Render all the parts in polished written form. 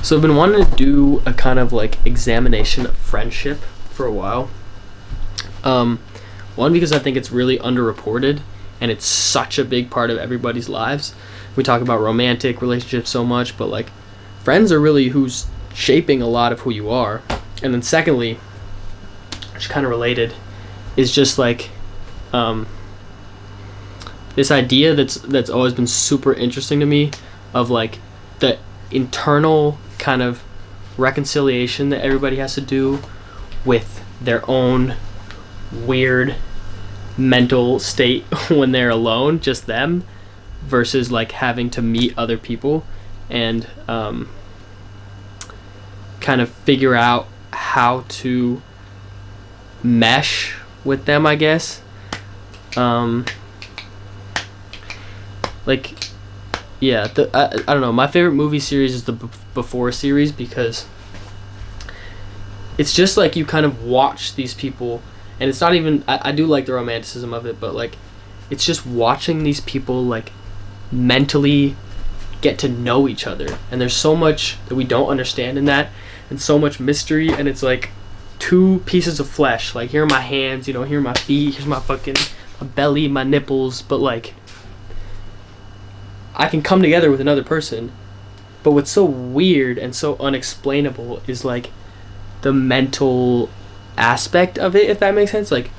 So I've been wanting to do a kind of like examination of friendship for a while. One, because I think it's really underreported and it's such a big part of everybody's lives. We talk about romantic relationships so much, but like friends are really who's shaping a lot of who you are. And then secondly, which is kind of related, is just like this idea that's always been super interesting to me of like the internal kind of reconciliation that everybody has to do with their own weird mental state when they're alone, just them, versus like having to meet other people and kind of figure out how to mesh with them, I guess. Like, yeah, I don't know. My favorite movie series is the Before series, because it's just like you kind of watch these people, and it's not even, I do like the romanticism of it, but like it's just watching these people like mentally get to know each other, and there's so much that we don't understand in that, and so much mystery, and it's like two pieces of flesh, like here are my hands, here are my feet, here's my belly, my nipples, but like I can come together with another person. But what's so weird and so unexplainable is like the mental aspect of it, if that makes sense. Like,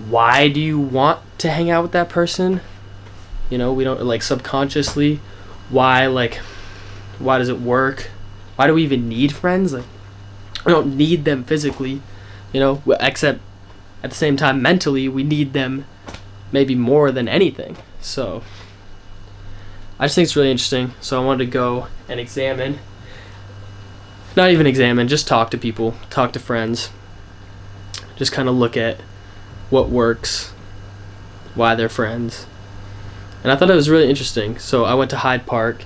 why do you want to hang out with that person? We don't, like, subconsciously. Why does it work? Why do we even need friends? Like, we don't need them physically, except at the same time mentally we need them maybe more than anything. So I just think it's really interesting. So I wanted to go and just talk to people, talk to friends, just kind of look at what works, why they're friends. And I thought it was really interesting. So I went to Hyde Park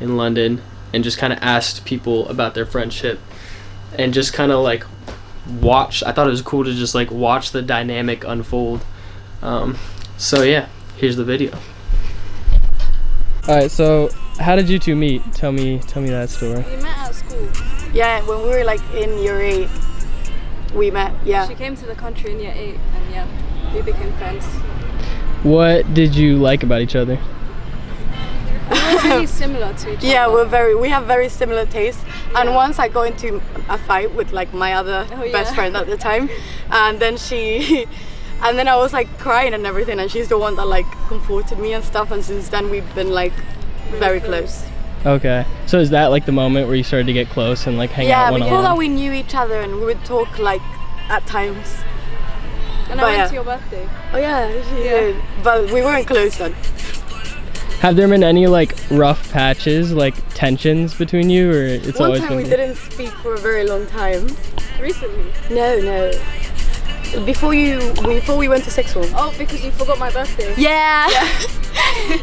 in London and just kind of asked people about their friendship and just kind of like watch. I thought it was cool to just like watch the dynamic unfold. So yeah, here's the video. Alright, so how did you two meet? Tell me that story. We met at school. Yeah, when we were like in year 8, we met, yeah. She came to the country in year 8 and yeah, we became friends. What did you like about each other? We're really similar to each other. Yeah, we have very similar tastes. Yeah. And once I got into a fight with like my other best friend at the time, and then and then I was like crying and everything, and she's the one that like comforted me and stuff, and since then we've been like very close. Okay, so is that like the moment where you started to get close and like hang out one-on-one? Yeah, before that we knew each other and we would talk like at times. And I went to your birthday. Oh yeah, she did. But we weren't close then. Have there been any like rough patches, like tensions between you, or it's always been? One time we didn't speak for a very long time. Recently? No. Before we went to sixth form. Oh, because you forgot my birthday. Yeah.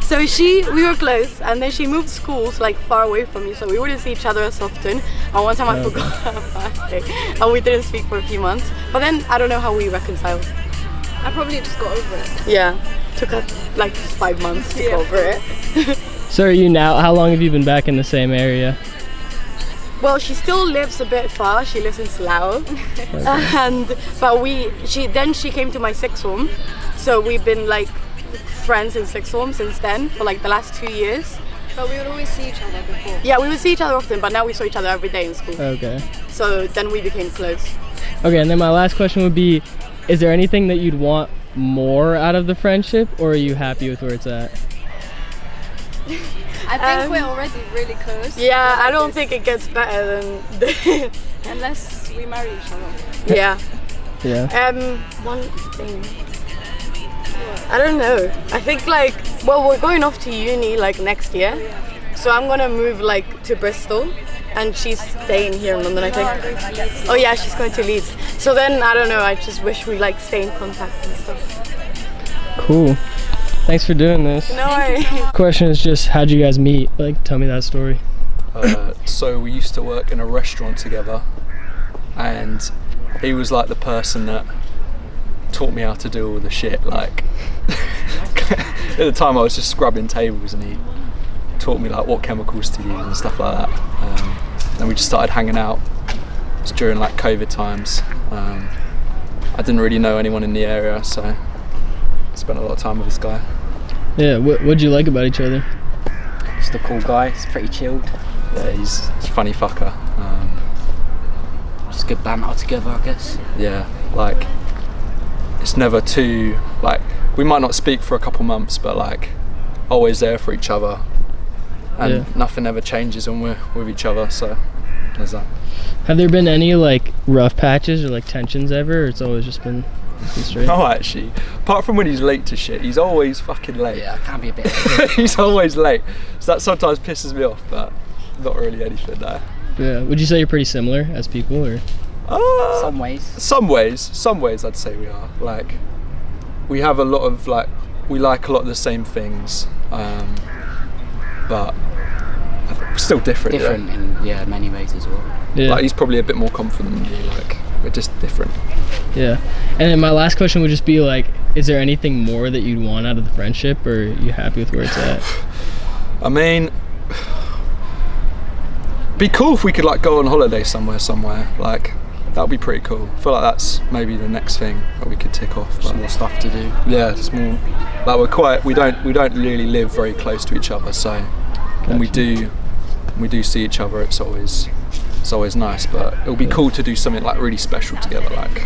So we were close, and then she moved schools like far away from me, so we wouldn't see each other as often. And one time I forgot her birthday, and we didn't speak for a few months. But then I don't know how we reconciled. I probably just got over it. Yeah, took us like 5 months to get over it. So are you now? How long have you been back in the same area? Well, she still lives a bit far. She lives in Slough, but she came to my sixth form, so we've been like friends in sixth form since then for like the last 2 years. But we would always see each other before. Yeah, we would see each other often, but now we saw each other every day in school. Okay. So then we became close. Okay, and then my last question would be, is there anything that you'd want more out of the friendship, or are you happy with where it's at? I think we're already really close. Yeah, I don't think it gets better than this. Unless we marry each other. Yeah. Yeah. One thing. I don't know. I think like, well, we're going off to uni like next year. So I'm gonna move like to Bristol, and she's staying here in London, I think. I'm going to Leeds. Oh yeah, she's going to Leeds. So then, I don't know, I just wish we like stay in contact and stuff. Cool. Thanks for doing this. No worries. Question is just, how'd you guys meet? Like, tell me that story. So we used to work in a restaurant together, and he was like the person that taught me how to do all the shit. Like, at the time I was just scrubbing tables, and he taught me like what chemicals to use and stuff like that. And we just started hanging out. It was during like COVID times. I didn't really know anyone in the area, so I spent a lot of time with this guy. Yeah, what'd you like about each other? Just a cool guy. He's pretty chilled. Yeah, he's a funny fucker. Just good banter together, I guess. Yeah, like it's never too like we might not speak for a couple months, but like always there for each other, and nothing ever changes when we're with each other. So there's that. Have there been any like rough patches or like tensions ever, or it's always just been straight? No, actually, apart from when he's late to shit, he's always fucking late. Yeah, can be a bit. Late. He's always late, so that sometimes pisses me off, but not really anything there. Yeah. Would you say you're pretty similar as people, or? Some ways. Some ways I'd say we are. Like, we have a lot of like, we like a lot of the same things, but we're still different. Different in many ways as well. Yeah. Like, he's probably a bit more confident than me. Like, we're just different. Yeah. And then my last question would just be like, is there anything more that you'd want out of the friendship, or are you happy with where it's at? I mean, be cool if we could like go on holiday somewhere. Like, that'd be pretty cool. I feel like that's maybe the next thing that we could tick off. Some more stuff to do. Yeah, it's more like we don't really live very close to each other, so when we do see each other, it's always nice. But it'll be cool to do something like really special together. Like,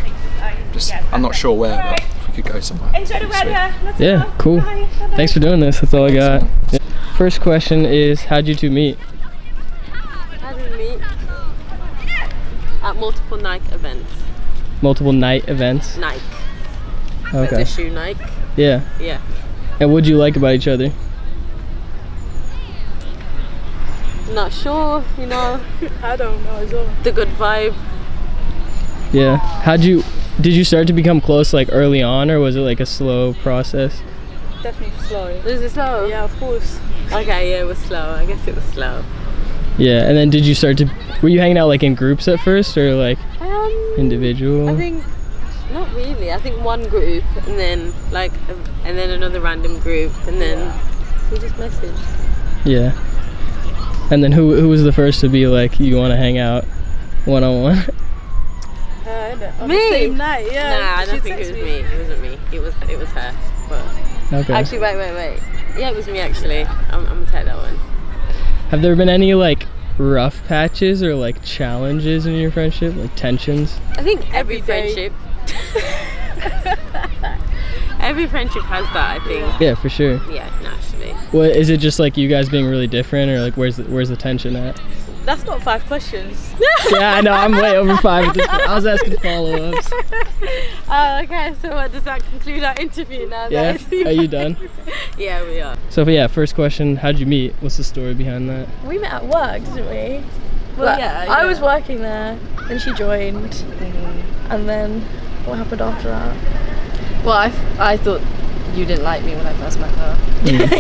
just I'm not sure where, but if we could go somewhere. Yeah, cool. Thanks for doing this. That's all I got. Yeah. First question is, how'd you two meet? How did we meet? At multiple Nike events. Multiple night events? Nike. Okay. The shoe Nike. Yeah. Yeah. And what'd you like about each other? Not sure, you know. I don't know as well. The good vibe. Yeah. Did you start to become close like early on, or was it like a slow process? Definitely slow. Was it slow? Yeah, of course. Okay, yeah, it was slow. I guess it was slow. Yeah. And then were you hanging out like in groups at first, or like individual? I think not really. I think one group, and then another random group, and then we just messaged. Yeah. And then who was the first to be like, you want to hang out one-on-one? On Me? the same night, yeah. Nah, I don't She think it was texted me. It wasn't me. It was her. But Okay. actually, wait. Yeah, it was me actually. I'm gonna take that one. Have there been any like rough patches or like challenges in your friendship, like tensions? I think every Every day. friendship. Every friendship has that, I think. Yeah, for sure. Yeah, naturally. What is it? Just like you guys being really different, or like where's the tension at? That's not 5 questions. Yeah, I know. I'm way over 5 at this point. I was asking follow-ups. Oh, okay. So what does that conclude our interview now, Yeah. guys? Are you done? Yeah, we are. So yeah, first question: how'd you meet? What's the story behind that? We met at work, didn't we? Well, yeah, I was yeah. working there, and she joined, and then what happened after that? Well, I thought you didn't like me when I first met her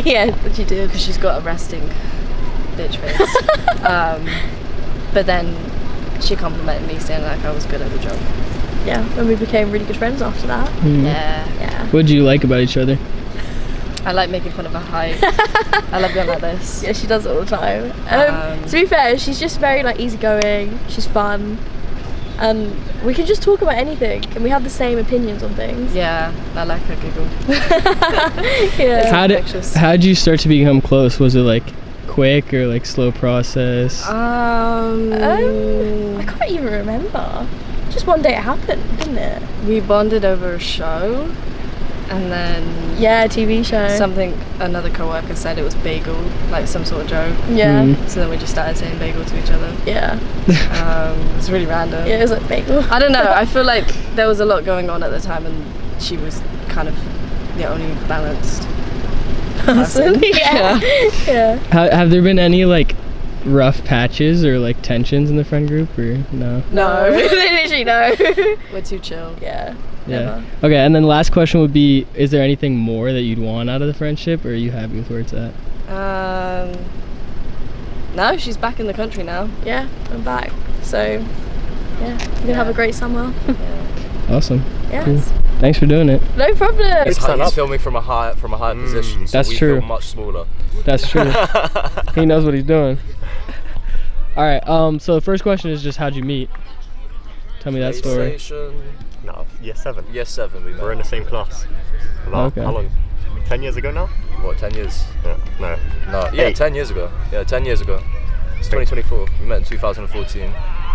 Yeah, but you did. because she's got a resting bitch face. But then she complimented me, saying like I was good at the job. Yeah, and we became really good friends after that. Yeah, Yeah. What did you like about each other? I like making fun of her height. I love going like this. Yeah, she does it all the time. Um, To be fair, she's just very like easygoing. She's fun, and we can just talk about anything, and we have the same opinions on things. Yeah, I like her giggle. Yeah. How'd you start to become close? Was it like quick or like slow process? I can't even remember. Just one day it happened, didn't it? We bonded over a show, and then Yeah, a TV show. another coworker said it was bagel, like some sort of joke. Yeah. So then we just started saying bagel to each other. Yeah. It's really random. Yeah, it was like bagel. I don't know. I feel like there was a lot going on at the time, and she was kind of the only balanced person. Yeah. Yeah. Have there been any like rough patches or like tensions in the friend group, or no? No. Literally no. We're too chill. Yeah. Yeah. Never. Okay, and then last question would be: is there anything more that you'd want out of the friendship, or are you happy with where it's at? No, she's back in the country now. Yeah, I'm back. So, yeah, we're gonna have a great summer. Awesome. Yeah. Cool. Thanks for doing it. No problem. He's filming from a higher position, so That's we true. film much smaller. That's true. He knows what he's doing. All right. So the first question is just how'd you meet? Tell me that story. PlayStation. No, year 7. Year 7 we met. We're in the same class. About Okay. how long? 10 years ago now? What, 10 years? Yeah, no. No, yeah, 8. 10 years ago. Yeah, 10 years ago. It's 2024. We met in 2014.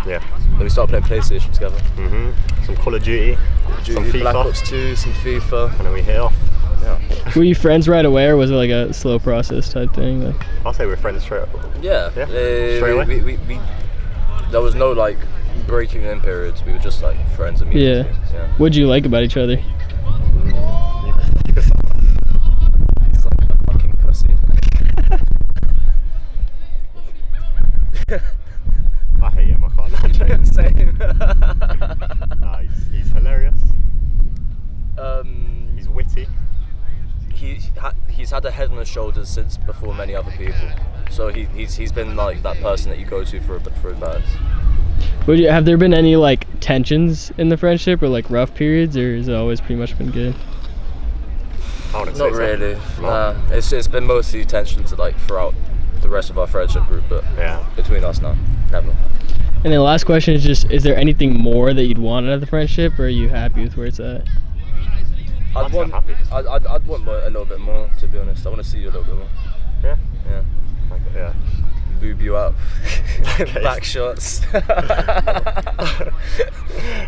Yeah. Then we started playing PlayStation together. Some Call of Duty, some Duty, FIFA, Black Ops 2, some FIFA. and then we hit off. Yeah. Were you friends right away, or was it like a slow process type thing? Like, I'll say we're friends straight up. Yeah. Yeah, straight away? We there was no like breaking in periods. We were just like friends immediately. Yeah. what'd you like about each other? You could start. It's like a fucking pussy. I hate him, I can't lie. Same. Nah, he's hilarious. He's witty. He's had a head on his shoulders since before many other people. So he's been like that person that you go to for advice. Have there been any like tensions in the friendship or like rough periods, or has it always pretty much been good? I wouldn't Not say so. really. No. Nah, it's been mostly tensions like throughout the rest of our friendship group, but Yeah. between us now, never. And then the last question is just, is there anything more that you'd want out of the friendship, or are you happy with where it's at? I'd I'm so want, happy. I'd want a little bit more, to be honest. I want to see you a little bit more. Yeah. Yeah. Like, yeah. Lube you up. Okay. Back shots.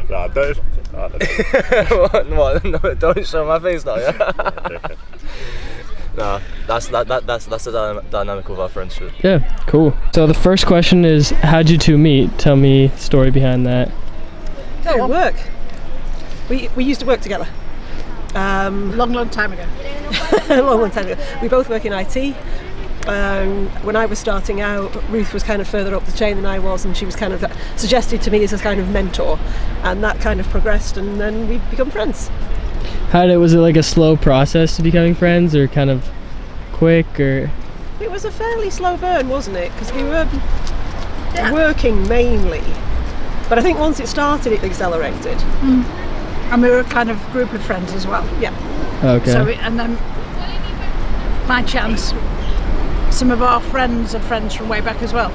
Nah, don't. What? No, don't show my face now, yeah? Nah, that's the dynamic of our friendship. Yeah, cool. So the first question is, how'd you two meet? Tell me the story behind that. Oh, work. We used to work together. Long time ago. long time ago. We both work in IT. When I was starting out, Ruth was kind of further up the chain than I was, and she was kind of suggested to me as a kind of mentor, and that kind of progressed, and then we become friends. Was it like a slow process to becoming friends, or kind of quick, or? It was a fairly slow burn, wasn't it? Because we were working mainly, but I think once it started, it accelerated. And we were a kind of group of friends as well. Yeah. Okay. So and then by chance, some of our friends are friends from way back as well.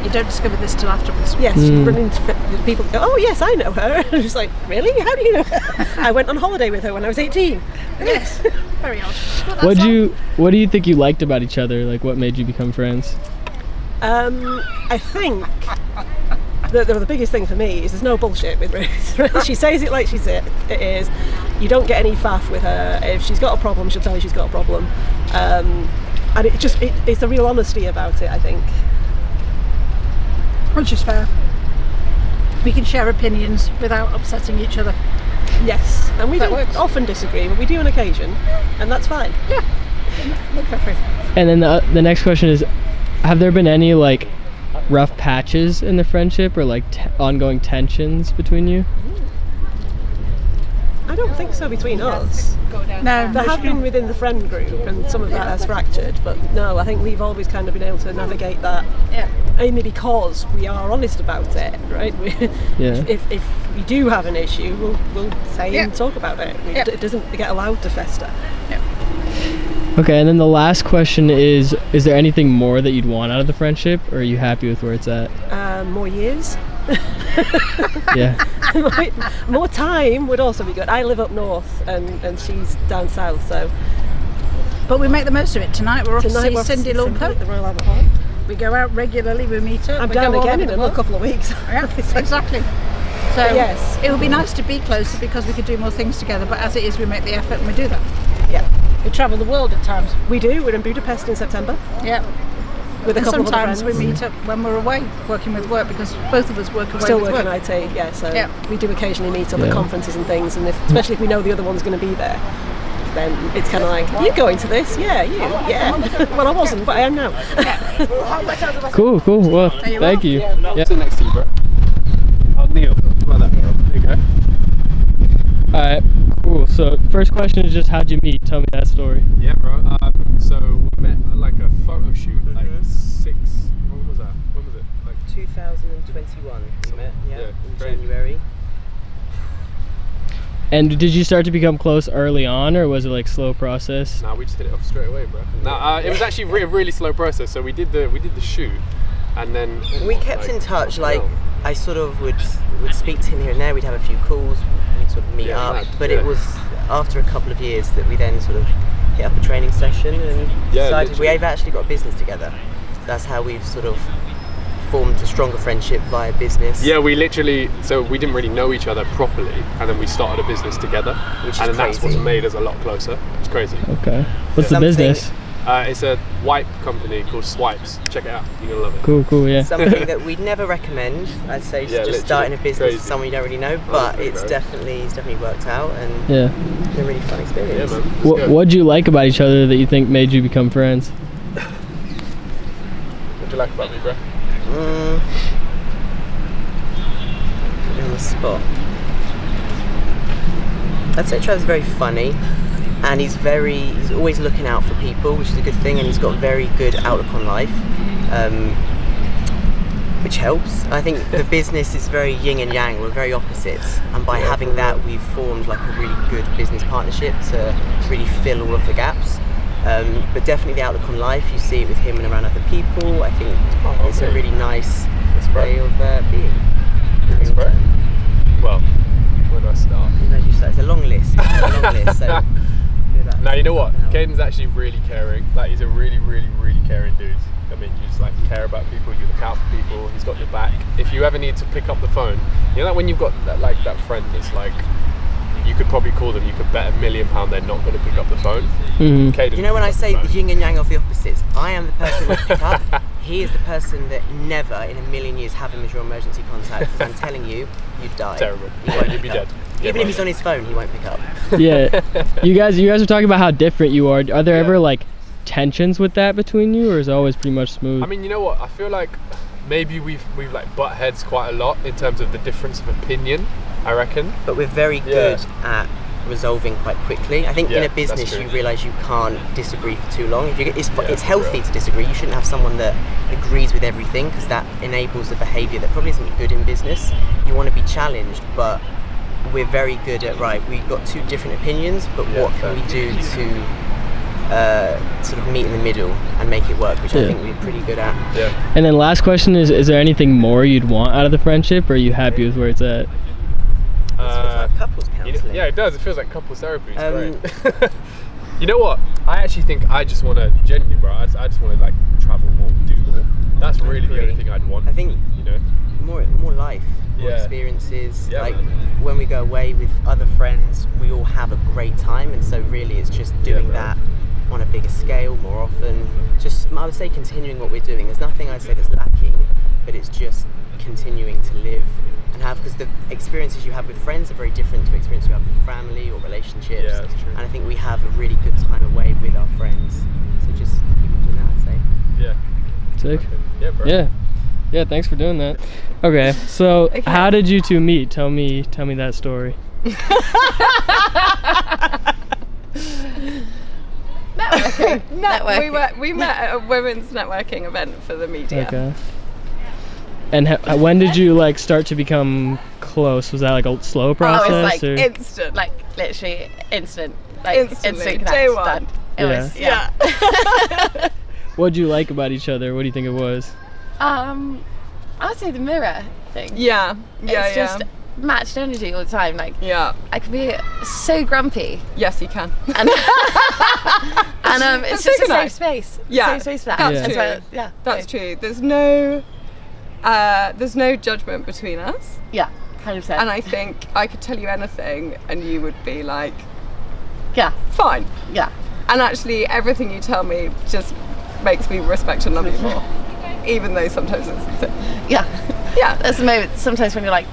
You don't discover this till afterwards. Yes, you run into people go, oh yes, I know her. And it's like, really? How do you know her? I went on holiday with her when I was 18. Yes. Very odd. What do you think you liked about each other? Like, what made you become friends? I think the biggest thing for me is there's no bullshit with Ruth. She says it like it is. You don't get any faff with her. If she's got a problem, she'll tell you she's got a problem. And it's a real honesty about it, I think. Which is fair. We can share opinions without upsetting each other. Yes, and we That don't works. often disagree, but we do on occasion, and that's fine. Yeah. Perfect. And then the next question is, have there been any like rough patches in the friendship, or like ongoing tensions between you? I don't think so between us. No, There have been within the friend group, and some of that has fractured, but no, I think we've always kind of been able to navigate that. Yeah. Mainly because we are honest about it, right? Yeah. If we do have an issue, we'll say and talk about it. It doesn't get allowed to fester. Okay, and then the last question is there anything more that you'd want out of the friendship, or are you happy with where it's at? More years. Yeah. More time would also be good. I live up north and she's down south, so But we make the most of it. Tonight we're off to see we're off to Cindy see Lauper. at the Royal Albert Hall. We go out regularly, we meet her. I'm we down go all again over in the another world. couple of weeks. Yeah, exactly. So yes, it would be nice to be closer because we could do more things together, but as it is, we make the effort and we do that. Yeah. We travel the world at times. We do. We're in Budapest in September. Yeah. With a And couple sometimes of we other friends. meet up when we're away, working with work, because both of us work away Still with working work. IT, yeah. So Yeah. we do occasionally meet up at Yeah. conferences and things, and especially if we know the other one's going to be there, then it's kind of like, you going to this? Yeah, you. Yeah. Well, I wasn't, but I am now. Cool. Well, thank you. Yeah. Sit next to you, bro. Oh, Neil. Like that. There you go. All right. Cool. So first question is just, how'd you meet? Tell me that story. Yeah, bro. So we met at like a photo shoot, like when was that? When was it? Like 2021 we met, in great. January. And did you start to become close early on, or was it like slow process? Nah, we just hit it off straight away, bro. Nah, it was actually a really slow process. So we did the shoot, and then We kept in touch. Like yeah. I sort of would speak to him here and there. We'd have a few calls. We'd sort of meet Yeah, up. mad, But yeah. it was after a couple of years that we then sort of hit up a training session and Yeah, decided literally. we've actually got a business together. That's how we've sort of formed a stronger friendship via business. Yeah, we didn't really know each other properly, and then we started a business together, Which is and then that's crazy. what's made us a lot closer. It's crazy. Okay. What's the Something- business? It's a wipe company called Swipes. Check it out. You're gonna love it. Cool, yeah. Something that we'd never recommend, I'd say, Yeah, just starting a literally. business with Crazy. someone you don't really know, Oh, but okay, it's bro. definitely worked out and Yeah. it's been a really fun experience. Yeah, man. It's What good. What'd you like about each other that you think made you become friends? What do you like about me, bro? Put me on the spot. I'd say Trevor's very funny, and he's always looking out for people, which is a good thing, and he's got a very good outlook on life, which helps. I think the business is very yin and yang, we're very opposites, and by having that we've formed like a really good business partnership to really fill all of the gaps. But definitely the outlook on life, you see it with him and around other people. I think it's a really nice way of being. That's great. Well, where do I start? As you say, it's a long list. So Now you know what? Caden's actually really caring. Like he's a really, really, really caring dude. I mean, you just like care about people. You look out for people. He's got your back. If you ever need to pick up the phone, you know, like when you've got that friend that's like, you could probably call them. You could bet £1 million they're not going to pick up the phone. Mm-hmm. Caden you know when I say picks up the yin and yang of the opposites, I am the person who would pick up. He is the person that never in a million years have him as your emergency contact, because I'm telling you, you'd die. Terrible. He won't You'd pick be up. dead. Yeah, Even if man. he's on his phone, he won't pick up. Yeah. You guys are talking about how different you are. Are there ever like tensions with that between you, or is it always pretty much smooth? I mean, you know what? I feel like maybe we've like butt heads quite a lot in terms of the difference of opinion. I reckon. But we're very good at resolving quite quickly. I think in Yeah, a business that's true. you realise you can't disagree for too long. If it's healthy to disagree. You shouldn't have someone that agrees with everything, because that enables a behaviour that probably isn't good in business. You want to be challenged, but we're very good at we've got two different opinions, but what can we do to sort of meet in the middle and make it work, which I think we're pretty good at. Yeah. And then last question is there anything more you'd want out of the friendship, or are you happy with where it's at? Like couples counselling. Yeah, it does. It feels like couples therapy. It's great. You know what? I actually think I just want to genuinely, bro. I just want to like travel more, do more. That's really the only thing I'd want. I think you know, more life, more Yeah. experiences. Yeah, like man. when we go away with other friends, we all have a great time, and so really it's just doing that on a bigger scale more often. Just I would say continuing what we're doing. There's nothing I'd say that's lacking, but it's just continuing to live and have, because the experiences you have with friends are very different to experiences you have with family or relationships. Yeah, that's true. And I think we have a really good time away with our friends. So just keep doing that, I'd say. Yeah. Sick. Yeah, bro. Yeah, thanks for doing that. Okay, so how did you two meet? Tell me that story. Networking. We met at a women's networking event for the media. Okay. And when did you like start to become close? Was that like a slow process? Oh, it's like or? instant. Like literally instant. Like Instantly, instant day connect, one. done. It was Yeah. What'd you like about each other? What do you think it was? I would say the mirror thing. Yeah. Yeah. It's just matched energy all the time. Like yeah. I can be so grumpy. Yes, you can. And it's so just a can I. safe space. Yeah, Safe space for that. that's And true. so, yeah. That's true. There's no judgment between us. Yeah, 100%. And I think I could tell you anything, and you would be like, yeah, fine. Yeah. And actually, everything you tell me just makes me respect and love you more, even though sometimes it's yeah. There's the moment sometimes when you're like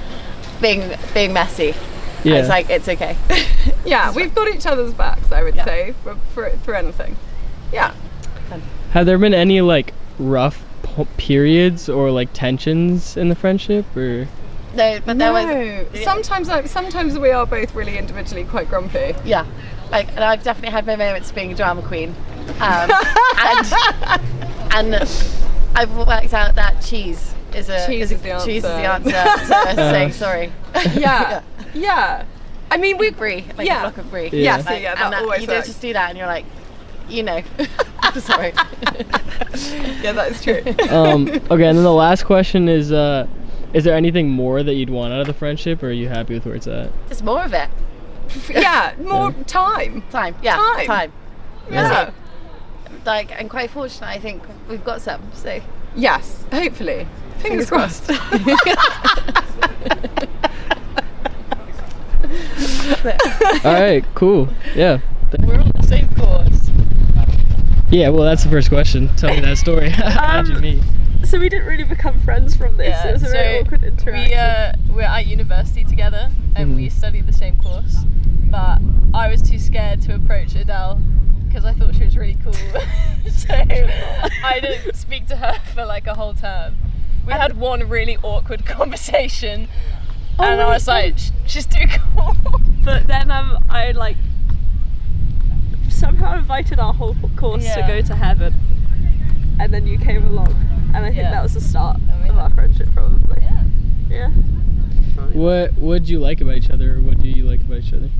being messy. Yeah. It's like it's okay. Yeah, we've got each other's backs, I would say, for anything. Yeah. Have there been any like rough periods or like tensions in the friendship, or? No, but there was. Sometimes we are both really individually quite grumpy. Yeah, like, and I've definitely had my moments being a drama queen, and I've worked out that cheese is the answer to saying sorry. Yeah. I mean, we brie, like yeah. a block of brie. Yes, Like, that and always you works. just do that, and you're like, you know. Sorry. Yeah, that is true. Okay, and then the last question is there anything more that you'd want out of the friendship, or are you happy with where it's at? Just more of it. Yeah, more time. Yeah, time. Yeah. Like, I'm quite fortunate. I think we've got some. So yes, hopefully. Fingers crossed. All right, cool. Yeah. We're on the same course. Yeah, well, that's the first question. Tell me that story. How'd you meet? So we didn't really become friends from this. Yeah, It was a very awkward interaction. We're at university together and we studied the same course, but I was too scared to approach Adele because I thought she was really cool. So I didn't speak to her for like a whole term. We had one really awkward conversation and I was like, she's too cool. But then I like somehow invited our whole course to go to heaven, and then you came along, and I think that was the start of our friendship, probably. Yeah. What would you like about each other, or what do you like about each other?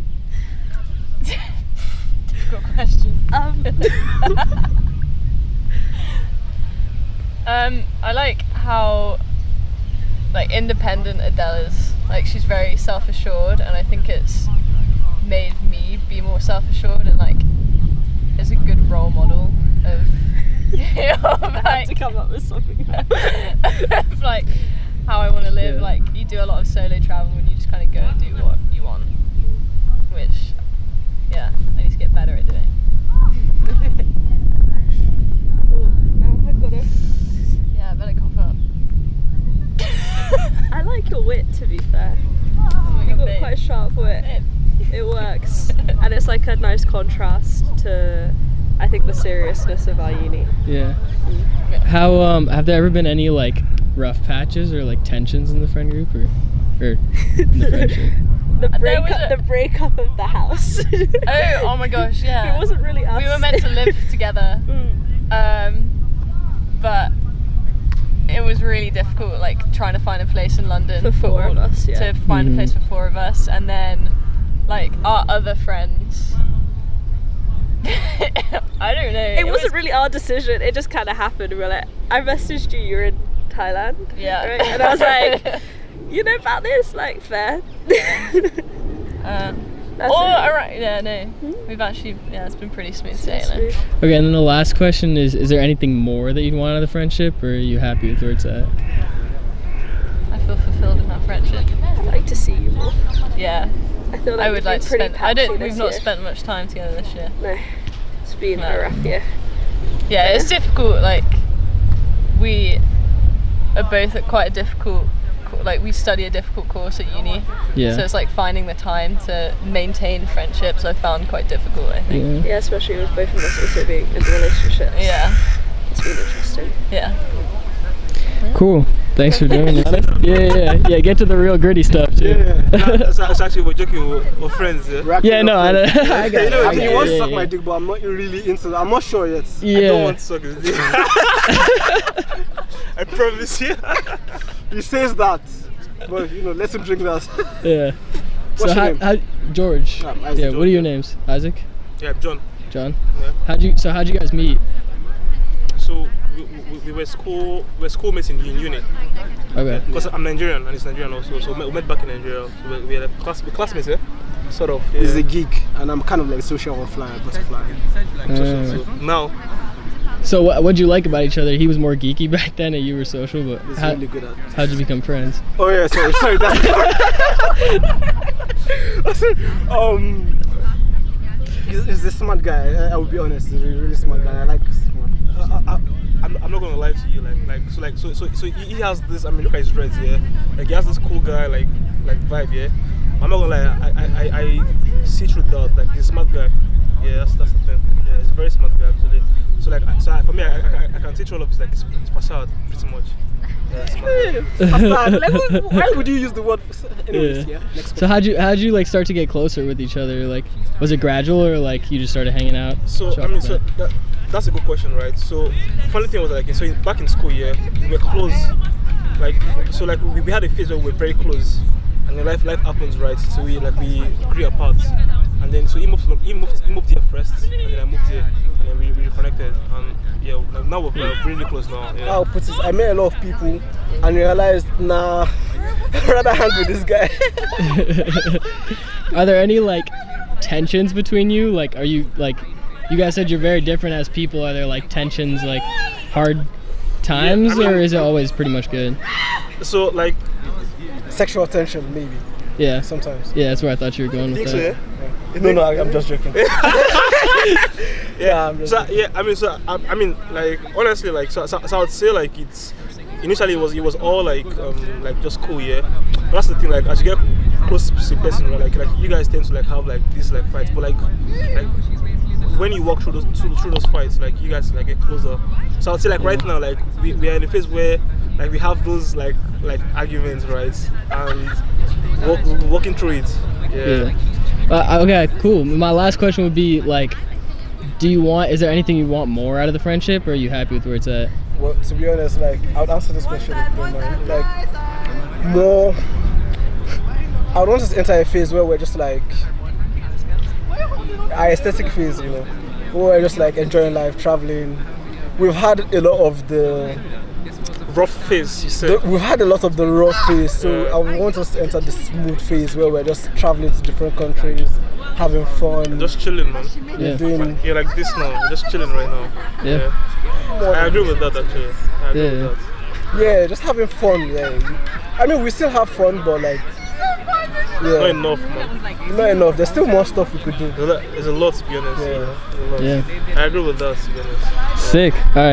Difficult question. I like how like independent Adele is. Like, she's very self-assured, and I think it's made me be more self-assured and like is a good role model of I had to come up with something of like how I want to live. Like, you do a lot of solo travel and you just kind of go and do what you want, which I need to get better at doing. Now I've got to. Yeah, I better cough up. I like your wit, to be fair. You've got quite a sharp wit. It works, and it's like a nice contrast to, I think, the seriousness of our uni. Yeah. How have there ever been any like rough patches or like tensions in the friend group, or in the friendship? The breakup of the house. Oh my gosh, yeah. It wasn't really us. We were meant to live together, but it was really difficult, like trying to find a place in London for four of us. Yeah. To find a place for four of us, and then like our other friends. I don't know. It wasn't really our decision. It just kind of happened. We were like, I messaged you. You're in Thailand. Yeah. Right? And I was like, you know about this? Like, fair. Alright. Yeah. No. We've actually. Yeah. It's been pretty smooth sailing. Okay, and then the last question is there anything more that you'd want out of the friendship, or are you happy with where it's at? I feel fulfilled in our friendship. I'd like to see you more. Yeah. I feel like I would like to spend. We've this not year. spent much time together this year. No. It's been a rough year. Yeah, it's difficult. Like, we are both at quite a difficult. Like, we study a difficult course at uni. Yeah. So it's like finding the time to maintain friendships. I found quite difficult, I think. Yeah, especially with both of us also being in relationships. Yeah. It's been interesting. Yeah. Cool. Thanks for doing that. Yeah. Get to the real gritty stuff too. It's actually we're joking. We're friends. Yeah, no, I know. I got it. I mean, he wants to suck my dick, but I'm not really into that. I'm not sure yet. Yeah. I don't want to suck his dick. I promise you. He says that, but let him drink that. Yeah. What's So your name? George. Isaac, yeah. George. What are your names? Isaac. Yeah, John. John. Yeah. How'd you guys meet? So we were schoolmates in uni. Okay. Because I'm Nigerian and he's Nigerian also, so we met back in Nigeria. So we were classmates, yeah? Sort of. Yeah. He's a geek, and I'm kind of like social butterfly. So now. So what'd you like about each other? He was more geeky back then, and you were social. But He's really good at it. How'd you become friends? Oh yeah, sorry. That's he's a smart guy. I will be honest. He's a really smart guy. I like smart. I'm not gonna lie to you. So he has this. I mean, look at his dreads, yeah. Like, he has this cool guy like vibe, yeah. I'm not gonna lie. I see through that. Like, he's a smart guy. Yeah, that's the thing. Yeah, he's a very smart guy actually. So for me, I can teach all of his his facade pretty much. Facade. Why would you use the word? Anyways, yeah. Next So how'd you like start to get closer with each other? Like, was it gradual, or like you just started hanging out? So that's a good question, right? So funny thing was back in school, yeah, we were close. We had a phase where we were very close, and then life happens, right? So we grew apart, And then so he moved here first, and then I moved here, and then we reconnected, and yeah, now we're really close now. Yeah. I'll put this. I met a lot of people and realized, nah, I'd rather hang with this guy. Are there any like tensions between you? Like, are you like, you guys said you're very different as people. Are there like tensions, like hard times, Yeah, I mean, or is it always pretty much good? So like sexual tension, maybe. Yeah. Sometimes. Yeah, that's where I thought you were going with that. No, I'm just joking. yeah, I mean, like honestly, like so I would say like it's initially it was all like just cool, yeah. But that's the thing, like as you get close to a person, right, like you guys tend to like have like this like fights, but like when you walk through those fights, like you guys like get closer. So I would say like right now, like we are in a phase where like we have those like arguments, right, and walking through it. Yeah. Okay, cool. My last question would be like, is there anything you want more out of the friendship, or are you happy with where it's at? Well, to be honest, like I would answer this question if you don't mind. Like more, I would want us to enter a phase where we're just like our aesthetic phase, you know, where we're just like enjoying life, traveling. We've had a lot of the rough phase, you said. We've had a lot of the rough phase, so I want us to enter the smooth phase where we're just traveling to different countries, having fun, just chilling, man. Yeah, like this now, just chilling right now. Yeah. I agree with that actually. I agree with that. Yeah, just having fun. Yeah. I mean, we still have fun, but like, yeah, not enough, man. Not enough. There's still more stuff we could do. There's a lot, to be honest. Yeah. I agree with that, to be honest. Sick. All right.